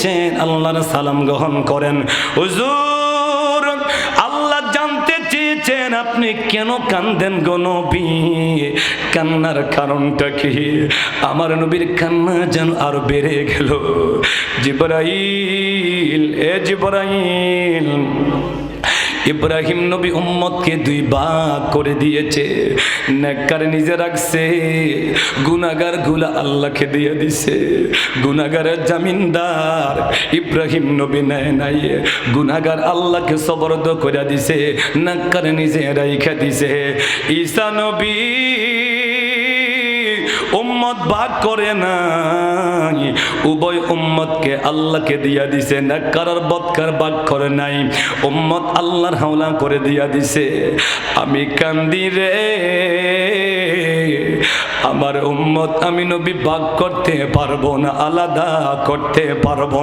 দিয়েছেন, আল্লাহর সালাম গ্রহণ করেন। হুজুর, আল্লাহ জানতে চেয়েছেন আপনি কেন কান্দেন গো নবী, কান্নার কারণটা কি? আমার নবীর কান্না যেন আর বেড়ে গেল। জিবরাইল, জিবরাইল, ইব্রাহিম নবী উম্মতকে দুই ভাগ করে দিয়েছে, নেককার নিজে রাখছে, গুনাহগার গুলা আল্লাহকে দিয়ে দিছে। গুনাহগারের জামিনদার ইব্রাহিম নবী নেয় নাই, গুনাহগার আল্লাহকে সবরদ করে দিছে, নেককার নিজে রাইখা দিছে। ঈসা নবী উম্মত ভাগ করে নাই, উভয় উম্মতকে আল্লাহকে দিয়া দিছে, নেককার আর বদকার ভাগ করে নাই, উম্মত আল্লাহর হাওলা করে দিয়া দিছে। আমি কান্দি রে, আমার উম্মত আমি নবী ভাগ করতে পারবো না, আলাদা করতে পারবো না।